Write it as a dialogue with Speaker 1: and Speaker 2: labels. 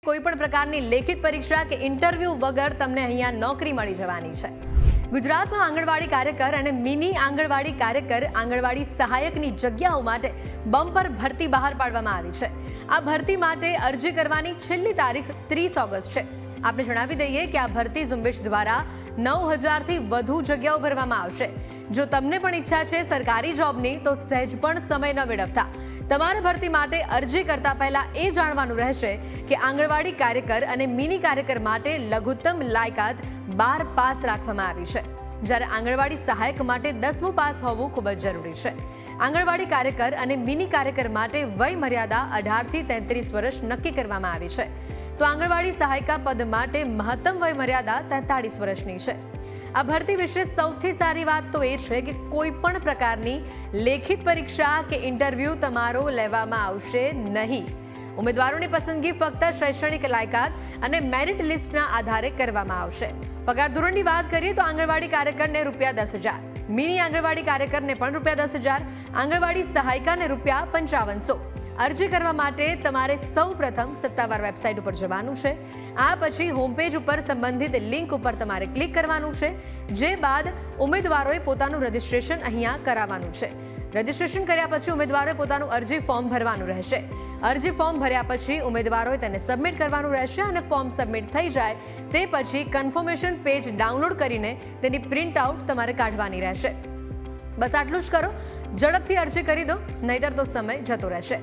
Speaker 1: કોઈપણ પ્રકારની લેખિત પરીક્ષા કે ઇન્ટરવ્યૂ વગર તમને અહીંયા નોકરી મળી જવાની છે। ગુજરાતમાં આંગણવાડી કાર્યકર અને મિની આંગણવાડી કાર્યકર આંગણવાડી સહાયકની જગ્યાઓ માટે બમ્પર ભરતી બહાર પાડવામાં આવી છે। આ ભરતી માટે અરજી કરવાની છેલ્લી તારીખ 30 ઓગસ્ટ છે। આપણે જણાવી દઈએ કે આ ભરતી ઝુંબેશ દ્વારા 9000થી વધુ જગ્યાઓ ભરવામાં આવશે। જો તમને પણ ઈચ્છા છે સરકારી જોબની તો સહેજ પણ સમય ન વેડફતા તમારે ભરતી માટે અરજી કરતા પહેલા એ જાણવાનું રહેશે કે આંગણવાડી કાર્યકર અને મિની કાર્યકર માટે લઘુત્તમ લાયકાત 12 પાસ રાખવામાં આવી છે, જ્યારે આંગણવાડી સહાયક માટે 10મું પાસ હોવું ખૂબ જ જરૂરી છે। આંગણવાડી કાર્યકર અને મિની કાર્યકર માટે વય મર્યાદા 18થી 33 વર્ષ નક્કી કરવામાં આવી છે, તો આંગણવાડી સહાયિકા પદ માટે મહત્તમ વય મર્યાદા 43 વર્ષની છે। આ ભરતી વિશે સૌથી સારી વાત તો એ છે કે કોઈ પણ પ્રકારની લેખિત પરીક્ષા કે ઇન્ટરવ્યૂ તમારો લેવામાં આવશે નહીં। ઉમેદવારોની પસંદગી ફક્ત શૈક્ષણિક લાયકાત અને મેરિટ લિસ્ટના આધારે કરવામાં આવશે। પગાર ધોરણની વાત કરીએ તો આંગણવાડી કાર્યકરને ₹10,000, મિની આંગણવાડી કાર્યકરને પણ ₹10,000, આંગણવાડી સહાયિકાને ₹5500। અરજી કરવા માટે તમારે સૌપ્રથમ સત્તાવાર વેબસાઇટ ઉપર જવાનું છે। આ પછી હોમ પેજ ઉપર સંબંધિત લિંક ઉપર તમારે ક્લિક કરવાનું છે, જે બાદ ઉમેદવારોએ પોતાનું રજિસ્ટ્રેશન અહીંયા કરાવવાનું છે। રજિસ્ટ્રેશન કર્યા પછી ઉમેદવારોએ પોતાનું અરજી ફોર્મ ભરવાનું રહેશે। અરજી ફોર્મ ભર્યા પછી ઉમેદવારોએ તેને સબમિટ કરવાનું રહેશે અને ફોર્મ સબમિટ થઈ જાય તે પછી કન્ફર્મેશન પેજ ડાઉનલોડ કરીને તેની પ્રિન્ટ આઉટ તમારે કાઢવાની રહેશે। બસ આટલું જ કરો, ઝડપથી અરજી કરી દો, નહીતર તો સમય જતો રહેશે।